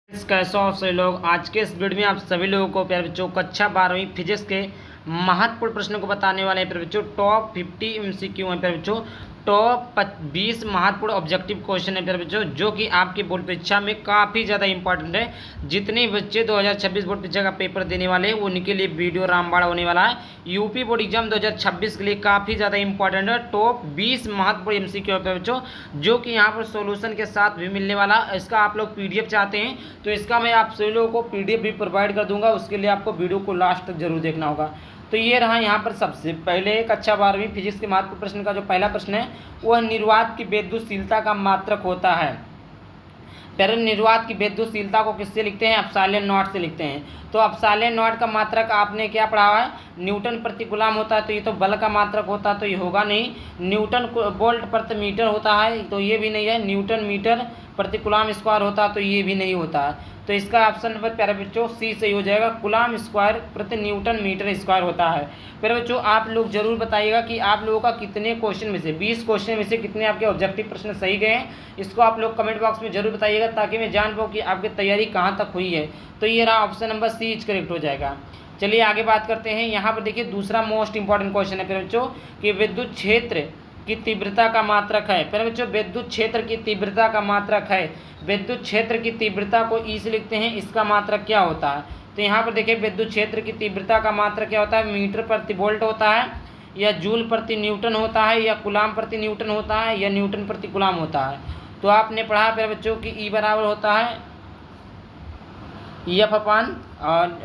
कैसे हो आप सभी लोग। आज के इस वीडियो में आप सभी लोगों को प्यारे बच्चों कक्षा 12वीं फिजिक्स के महत्वपूर्ण प्रश्नों को बताने वाले हैं। प्यारे बच्चों टॉप 50 एमसीक्यू हैं। प्यारे बच्चों टॉप 20 महत्वपूर्ण ऑब्जेक्टिव क्वेश्चन है प्यारे बच्चों, जो कि आपकी बोर्ड परीक्षा में काफ़ी ज़्यादा इंपॉर्टेंट है। जितने बच्चे 2026 बोर्ड परीक्षा का पेपर देने वाले हैं उनके लिए वीडियो रामबाण होने वाला है। यूपी बोर्ड एग्जाम 2026 के लिए काफ़ी ज़्यादा इंपॉर्टेंट है। टॉप 20 महत्वपूर्ण एमसीक्यू है प्यारे बच्चों, जो कि यहाँ पर सोल्यूशन के साथ भी मिलने वाला। इसका आप लोग पीडीएफ चाहते हैं तो इसका मैं आप सभी लोगों को पीडीएफ भी प्रोवाइड कर दूंगा। उसके लिए आपको वीडियो को लास्ट तक जरूर देखना होगा। तो ये रहा यहाँ पर सबसे पहले कक्षा 12वीं फिजिक्स के महत्वपूर्ण प्रश्न का जो पहला प्रश्न है वह निर्वात की विद्युतशीलता का मात्रक होता है। पहले निर्वात की विद्युतशीलता को किससे लिखते हैं? एप्सिलॉन नॉट से लिखते हैं। तो एप्सिलॉन नॉट का मात्रक आपने क्या पढ़ा हुआ है? न्यूटन प्रति कूलम होता है। तो ये तो बल का मात्रक होता है, तो ये होगा नहीं। न्यूटन वोल्ट प्रति मीटर होता है, तो ये भी नहीं है। न्यूटन मीटर प्रति कूलम स्क्वायर होता है, तो ये भी नहीं होता है। तो इसका ऑप्शन नंबर प्यारे बच्चों सी सही हो जाएगा। कूलम स्क्वायर प्रति न्यूटन मीटर स्क्वायर होता है। प्यारे बच्चों आप लोग जरूर बताइएगा कि आप लोगों का कितने क्वेश्चन में से 20 क्वेश्चन में से कितने आपके ऑब्जेक्टिव प्रश्न सही गए हैं। इसको आप लोग कमेंट बॉक्स में जरूर बताइएगा ताकि मैं जान पाऊँ कि आपकी तैयारी कहाँ तक हुई है। तो ये रहा option number C is correct हो जाएगा। चलिए आगे बात करते हैं। यहाँ पर देखिए दूसरा मोस्ट इंपॉर्टेंट क्वेश्चन है प्यारे बच्चों कि विद्युत क्षेत्र की तीव्रता का मात्रक है। प्यारे बच्चों विद्युत क्षेत्र की तीव्रता का मात्रक है। विद्युत क्षेत्र की तीव्रता को ई से लिखते हैं, इसका मात्रक क्या होता है? तो यहाँ पर देखिए विद्युत क्षेत्र की तीव्रता का मात्रक क्या होता है? मीटर प्रति वोल्ट होता है, या जूल प्रति न्यूटन होता है, या कूलम प्रति न्यूटन होता है, या न्यूटन प्रति कूलम होता है। तो आपने पढ़ा प्यारे बच्चों की ई बराबर होता है एफ अपान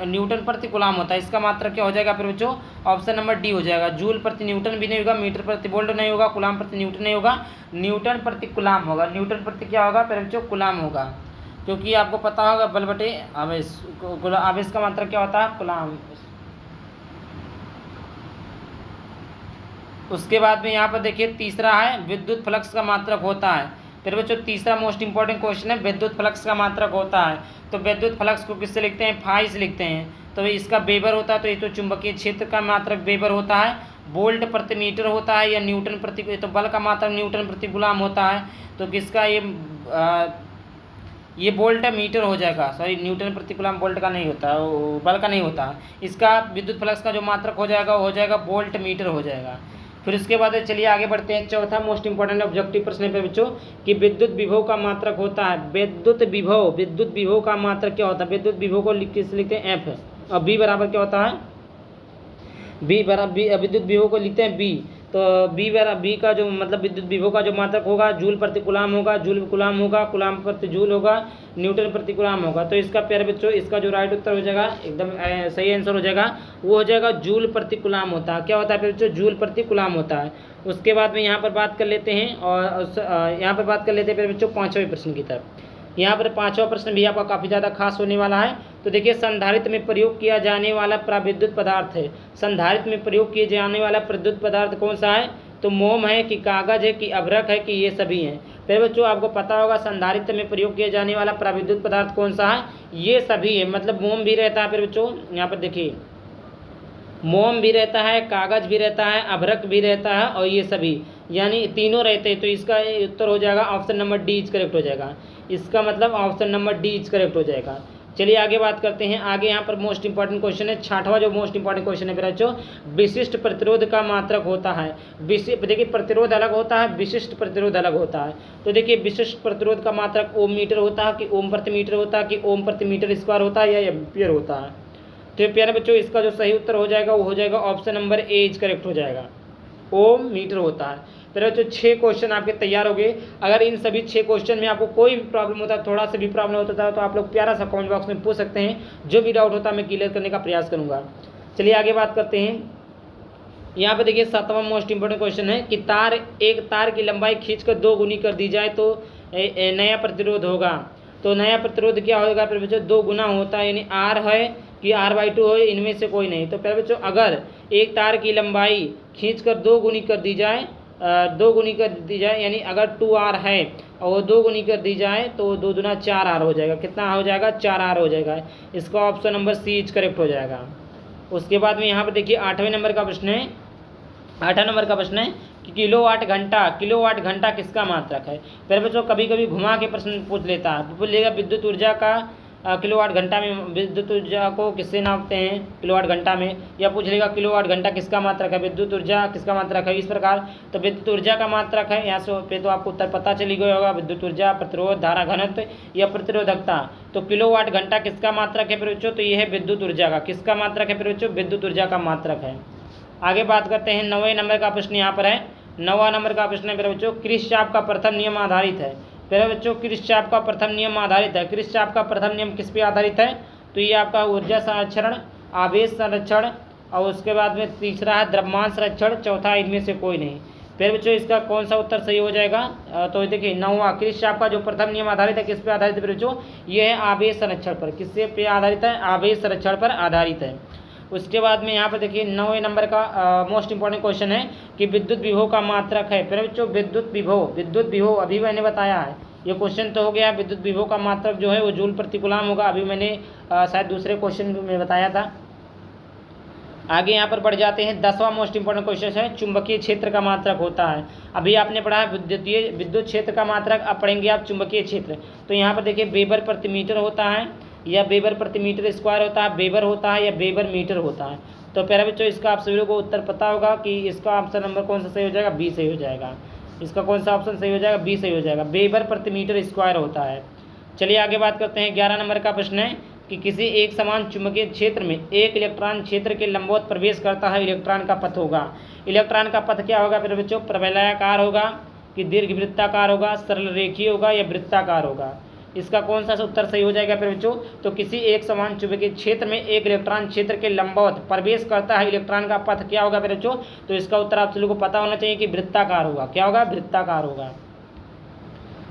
न्यूटन प्रति कूलम होता है। इसका मात्रक क्या हो जाएगा फिर बच्चों? ऑप्शन नंबर डी हो जाएगा। जूल प्रति न्यूटन भी नहीं होगा, मीटर प्रति वोल्ट नहीं होगा, कूलम प्रति न्यूटन नहीं होगा, न्यूटन प्रति कूलम होगा। न्यूटन प्रति क्या होगा फिर बच्चों? कूलम होगा, क्योंकि आपको पता होगा बल बटे आवेश। आवेश का मात्रक क्या होता है? कूलम। उसके बाद में यहाँ पर देखिए तीसरा है विद्युत फ्लक्स का मात्रक होता है। फिर बच्चों तीसरा मोस्ट इंपॉर्टेंट क्वेश्चन है विद्युत फ्लक्स का मात्रक होता है। तो विद्युत फ्लक्स को किससे लिखते हैं? फाई से लिखते हैं। तो इसका वेबर होता है, तो ये तो चुंबकीय क्षेत्र का मात्रक वेबर होता है। वोल्ट प्रति मीटर होता है, या न्यूटन प्रति, तो बल का मात्रक न्यूटन प्रति कूलम होता है। तो किसका ये वोल्ट मीटर हो जाएगा। सॉरी न्यूटन प्रति कूलम वोल्ट का नहीं होता, बल का नहीं होता। इसका विद्युत फ्लक्स का जो मात्रक हो जाएगा वो हो जाएगा वोल्ट मीटर हो जाएगा। फिर उसके बाद चलिए आगे बढ़ते हैं। चौथा मोस्ट इंपॉर्टेंट ऑब्जेक्टिव प्रश्न है बच्चों कि विद्युत विभव का मात्रक होता है। विद्युत विभव का मात्रक क्या होता है? विद्युत विभव को किस लिखते हैं? एफ। और बी बराबर क्या होता है? बी बराबर विद्युत विभव को लिखते हैं बी। तो बी का जो मतलब विद्युत विभव का जो मात्रक होगा जूल प्रति कूलम होगा, जूल कूलम होगा, कूलम प्रति जूल होगा, न्यूटन प्रति कूलम होगा। तो इसका प्यारे बच्चों इसका जो राइट उत्तर हो जाएगा, एकदम सही आंसर हो जाएगा, वो हो जाएगा जूल प्रति कूलम होता है। क्या होता है प्यारे बच्चों? जूल प्रति कूलम होता है। उसके बाद में यहाँ पर बात कर लेते हैं, और यहाँ पर बात कर लेते हैं प्यारे बच्चों पाँचवें प्रश्न की तरफ। यहाँ पर पांचवा प्रश्न भी आपका काफ़ी ज़्यादा खास होने वाला है। तो देखिए संधारित्र में प्रयोग किया जाने वाला प्राविद्युत पदार्थ है। संधारित्र में प्रयोग किए जाने वाला प्रविद्युत पदार्थ कौन सा है? तो मोम है कि कागज है कि अभ्रक है कि ये सभी हैं? फिर बच्चों आपको पता होगा संधारित्र में प्रयोग किया जाने वाला प्राविद्युत पदार्थ कौन सा है? ये सभी है। मतलब मोम भी रहता है फिर बच्चों, यहाँ पर देखिए मोम भी रहता है, कागज भी रहता है, अभ्रक भी रहता है, और ये सभी यानी तीनों रहते हैं। तो इसका उत्तर हो जाएगा option number D is correct हो जाएगा। इसका मतलब option number D is correct हो जाएगा। चलिए आगे बात करते हैं। आगे यहाँ पर मोस्ट इंपॉर्टेंट क्वेश्चन है, छठवां जो मोस्ट इंपॉर्टेंट क्वेश्चन है बच्चों, विशिष्ट प्रतिरोध का मात्रक होता है। देखिए प्रतिरोध अलग होता है, विशिष्ट प्रतिरोध अलग होता है। तो देखिए विशिष्ट प्रतिरोध का मात्रक ओम मीटर होता है कि ओम प्रति मीटर होता है कि ओम प्रति मीटर स्क्वायर होता है, या एम्पियर होता है। तो प्यारे बच्चों इसका जो सही उत्तर हो जाएगा वो हो जाएगा option number A is correct हो जाएगा। ओम मीटर होता है। फिर बच्चों 6 क्वेश्चन आपके तैयार हो गए। अगर इन सभी 6 क्वेश्चन में आपको कोई भी प्रॉब्लम होता है, थोड़ा सा भी प्रॉब्लम होता है, तो आप लोग प्यारा सा कमेंट बॉक्स में पूछ सकते हैं। जो भी डाउट होता है मैं क्लियर करने का प्रयास करूँगा। चलिए आगे बात करते हैं। यहाँ पे देखिए 7वां मोस्ट इंपॉर्टेंट क्वेश्चन है कि एक तार की लंबाई खींचकर 2 गुनी कर दी जाए तो नया प्रतिरोध होगा। तो नया प्रतिरोध क्या होगा फिर बच्चों? 2 गुना होता है, यानी आर है कि r/2 हो, इनमें से कोई नहीं। तो फिर बच्चों अगर एक तार की लंबाई खींचकर 2 गुनी कर दी जाए, 2 गुनी कर दी जाए, यानी अगर 2r है और वो 2 गुनी कर दी जाए तो 2 दूना 4r हो जाएगा। कितना हो जाएगा? 4r हो जाएगा। इसका option number C is correct हो जाएगा। उसके बाद में यहाँ पर देखिए 8वें नंबर का प्रश्न है। 8वां नंबर का प्रश्न है कि किलोवाट घंटा किसका मात्रक है? फिर बच्चों कभी कभी घुमा के प्रश्न पूछ लेता है, पूछ लेगा विद्युत ऊर्जा का किलोवाट घंटा में विद्युत ऊर्जा को किससे नापते हैं, किलोवाट घंटा में, या पूछ लेगा किलोवाट घंटा किसका मात्रक है, विद्युत ऊर्जा किसका मात्रक है, इस प्रकार। तो विद्युत ऊर्जा का मात्रक है, यहाँ से पे तो आपको उत्तर पता चली गया होगा, विद्युत ऊर्जा, प्रतिरोध, धारा घनत्व या प्रतिरोधकता। तो किलोवाट घंटा किसका मात्रक है फिर बच्चों, तो ये है विद्युत ऊर्जा का, किसका मात्रक है फिर बच्चों, विद्युत ऊर्जा का मात्रक है। आगे बात करते हैं 9वें नंबर का प्रश्न यहाँ पर है। 9वां नंबर का प्रश्न है मेरे बच्चों, किरचॉफ का प्रथम नियम आधारित है। मेरे बच्चों किरचॉफ का प्रथम नियम आधारित है। किरचॉफ का प्रथम नियम किस पे आधारित है, तो ये आपका ऊर्जा संरक्षण, आवेश संरक्षण, और उसके बाद में तीसरा है द्रव्यमान संरक्षण, चौथा इनमें से कोई नहीं। फिर बच्चों इसका कौन सा उत्तर सही हो जाएगा, तो देखिए 9वां किरचॉफ का जो प्रथम नियम आधारित है किस पे आधारित है बच्चों, ये है आवेश संरक्षण पर। किससे पे आधारित है, आवेश संरक्षण पर आधारित है। उसके बाद में यहाँ पर देखिए 9वें नंबर का मोस्ट इंपॉर्टेंट क्वेश्चन है कि विद्युत विभव का मात्रक है। फिर बच्चों विद्युत विभव अभी मैंने बताया है, ये क्वेश्चन तो हो गया। विद्युत विभव का मात्रक जो है वो जूल प्रति कूलम होगा, अभी मैंने शायद दूसरे क्वेश्चन में बताया था। आगे यहाँ पर बढ़ जाते हैं, 10वां मोस्ट इंपॉर्टेंट क्वेश्चन है, चुंबकीय क्षेत्र का मात्रक होता है। अभी आपने पढ़ा है विद्युत क्षेत्र का मात्रक, अब पढ़ेंगे आप चुंबकीय क्षेत्र। तो यहाँ पर देखिए वेबर प्रति मीटर होता है, या वेबर प्रति मीटर स्क्वायर होता है, वेबर होता है, या वेबर मीटर होता है। तो प्यारे बच्चों इसका आप सभी लोगों को उत्तर पता होगा कि इसका ऑप्शन नंबर कौन सा सही हो जाएगा, बी सही हो जाएगा। इसका कौन सा ऑप्शन सही हो जाएगा, बी सही हो जाएगा, वेबर प्रति मीटर स्क्वायर होता है। चलिए आगे बात करते हैं। 11 नंबर का प्रश्न है कि किसी एक समान चुंबकीय क्षेत्र में एक इलेक्ट्रॉन क्षेत्र के लंबवत प्रवेश करता है, इलेक्ट्रॉन का पथ होगा। इलेक्ट्रॉन का पथ क्या होगा फिर बच्चों, प्रवलयाकार होगा कि दीर्घवृत्ताकार होगा, सरल रेखीय होगा या वृत्ताकार होगा। इसका कौन सा उत्तर सही हो जाएगा फिर बच्चों, तो किसी एक समान चुंबकीय क्षेत्र में एक इलेक्ट्रॉन क्षेत्र के लंबवत प्रवेश करता है, इलेक्ट्रॉन का पथ क्या होगा फिर बच्चों, तो इसका उत्तर आप सभी को पता होना चाहिए कि वृत्ताकार होगा। क्या होगा, वृत्ताकार होगा।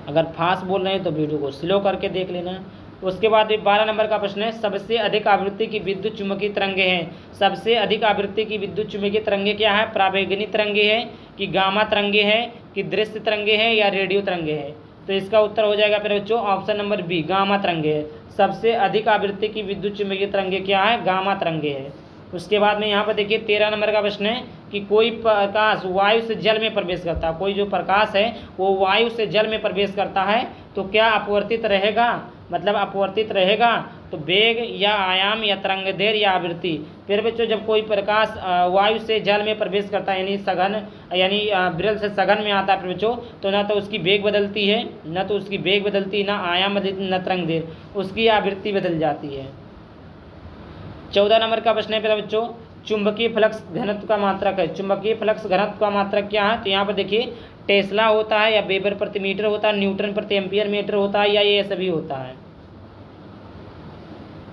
अगर फास्ट बोल रहे हैं तो वीडियो को स्लो करके देख लेना। उसके बाद 12 नंबर का प्रश्न है, सबसे अधिक आवृत्ति की विद्युत चुंबकीय तरंगे हैं। सबसे अधिक आवृत्ति की विद्युत चुंबकीय तरंगे क्या है, पराबैंगनी तरंगे हैं कि गामा तरंगे हैं कि दृश्य तरंगे हैं या रेडियो तरंगे हैं। तो इसका उत्तर हो जाएगा फिर बच्चों ऑप्शन नंबर बी, गामा तरंगे है। सबसे अधिक आवृत्ति की विद्युत चुंबकीय तरंगे क्या है, गामा तरंगे है। उसके बाद में यहाँ पर देखिए 13 नंबर का प्रश्न है कि कोई प्रकाश वायु से जल में प्रवेश करता है, कोई जो प्रकाश है वो वायु से जल में प्रवेश करता है तो क्या अपवर्तित रहेगा, मतलब अपवर्तित रहेगा तो वेग या आयाम या तरंगदैर्घ्य या आवृत्ति। फिर बच्चों जब कोई प्रकाश वायु से जल में प्रवेश करता है यानी सघन यानी विरल से सघन में आता है फिर बच्चों, तो ना तो उसकी वेग बदलती है, ना तो उसकी वेग बदलती, ना आयाम बदलती, ना तरंगदैर्घ्य, उसकी आवृत्ति बदल जाती है। 14 नंबर का प्रश्न है फिर बच्चों, चुंबकीय फ्लक्स घनत्व का मात्रक है। चुंबकीय फ्लक्स घनत्व का मात्रक क्या है, तो यहाँ पर देखिए टेस्ला होता है या वेबर प्रति मीटर होता है, न्यूटन प्रति एम्पियर मीटर होता है, या ये सभी होता है,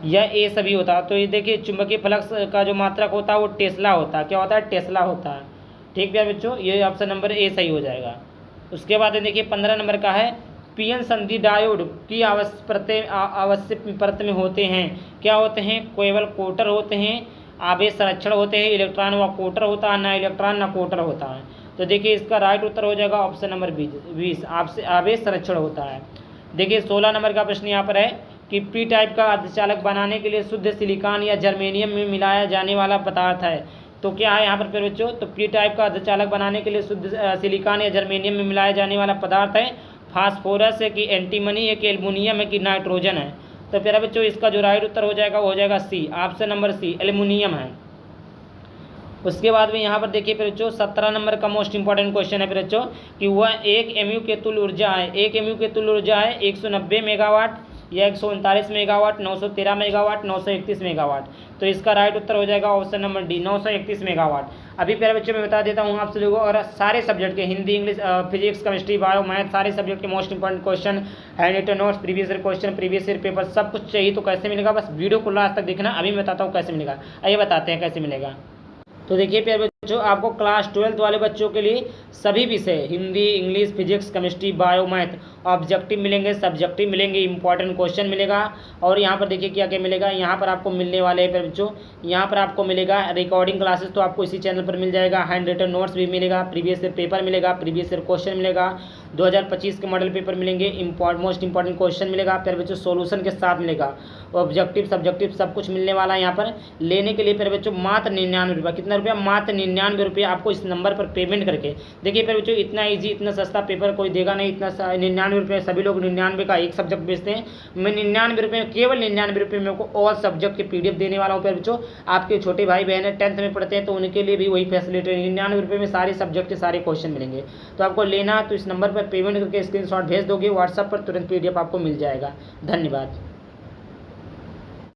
या ये सभी होता है। तो ये देखिए चुंबकीय फ्लक्स का जो मात्रक होता है वो टेस्ला होता है। क्या होता है, टेस्ला होता है। ठीक है बच्चों, ये ऑप्शन नंबर ए सही हो जाएगा। उसके बाद देखिए 15 नंबर का है, पीएन संधि डायोड की आवश्यक परत में होते हैं। क्या होते हैं, केवल कोटर होते हैं, आवेश संरक्षण होते हैं, इलेक्ट्रॉन व कोटर होता है, ना इलेक्ट्रॉन ना कोटर होता है। तो देखिए इसका राइट उत्तर हो जाएगा ऑप्शन नंबर 20, आवेश संरक्षण होता है। देखिए 16 नंबर का प्रश्न यहाँ पर है कि पी टाइप का अर्धचालक बनाने के लिए शुद्ध सिलिकॉन या जर्मेनियम में मिलाया जाने वाला पदार्थ है। तो क्या है यहाँ पर फिर बच्चों, तो पी टाइप का अर्धचालक बनाने के लिए शुद्ध सिलिकॉन या जर्मेनियम में मिलाया जाने वाला पदार्थ है फास्फोरस है कि एंटीमनी है कि एल्युमिनियम है कि नाइट्रोजन है। तो फिर बच्चों इसका जो राइट उत्तर हो जाएगा वो हो जाएगा सी, ऑप्शन नंबर सी, एल्युमिनियम है। उसके बाद में यहाँ पर देखिए फिर बच्चों 17 नंबर का मोस्ट इंपॉर्टेंट क्वेश्चन है फिर बच्चों कि वह 1 MU के तुल्य ऊर्जा है। 1 MU के तुल्य ऊर्जा है 190 मेगावाट या 139 मेगावाट, 913 मेगावाट, 931 मेगावाट। तो इसका राइट उत्तर हो जाएगा ऑप्शन नंबर डी, 931 मेगावाट। अभी प्यारे बच्चों मैं बता देता हूँ आप सभी लोगों, और सारे सब्जेक्ट के Hindi, English, physics, chemistry, bio, math, सारे सब्जेक्ट के most important question, handwritten notes, previous year question, previous year paper, सब कुछ चाहिए तो कैसे मिलेगा, बस वीडियो को लास्ट तक देखना। अभी मैं बताता हूँ कैसे मिलेगा, आइए बताते हैं कैसे मिलेगा। तो देखिए प्यारे बच्चों आपको क्लास 12 वाले बच्चों के लिए सभी विषय Hindi, English, physics, chemistry, bio, math objective मिलेंगे, सब्जेक्टिव मिलेंगे, इंपॉर्टेंट क्वेश्चन मिलेगा। और यहाँ पर देखिए क्या क्या मिलेगा, यहाँ पर आपको मिलने वाले हैं प्यारे बच्चों, यहाँ पर आपको मिलेगा रिकॉर्डिंग क्लासेस तो आपको इसी चैनल पर मिल जाएगा, हैंड रिटन नोट्स भी मिलेगा, प्रीवियस ईयर पेपर मिलेगा, प्रीवियस ईयर क्वेश्चन मिलेगा, 2025 के मॉडल पेपर मिलेंगे, मोस्ट इंपॉर्टेंट क्वेश्चन मिलेगा, प्यारे बच्चों सॉल्यूशन के साथ मिलेगा, ऑब्जेक्टिव सब्जेक्टिव सब कुछ मिलने वाला है यहाँ पर। लेने के लिए प्यारे बच्चों मात्र 99 रुपये, कितना रुपया, मात्र 99 रुपये आपको इस नंबर पर पेमेंट करके। देखिए प्यारे बच्चों इतना ईजी इतना सस्ता पेपर कोई देगा नहीं, इतना 99 रुपये, सभी लोग 99 का एक सब्जेक्ट बेचते हैं, मैं 99 रुपये केवल 99 रुपये में आपको ऑल सब्जेक्ट के PDF देने वाला हूँ प्यारे बच्चों। आपके छोटे भाई बहन है 10th में पढ़ते हैं तो उनके लिए भी वही फैसिलिटी, 99 रुपये में सारे सब्जेक्ट के सारे क्वेश्चन मिलेंगे। तो आपको लेना तो इस नंबर पर पेमेंट करके स्क्रीनशॉट भेज दोगे व्हाट्सएप पर, तुरंत PDF आपको मिल जाएगा। धन्यवाद।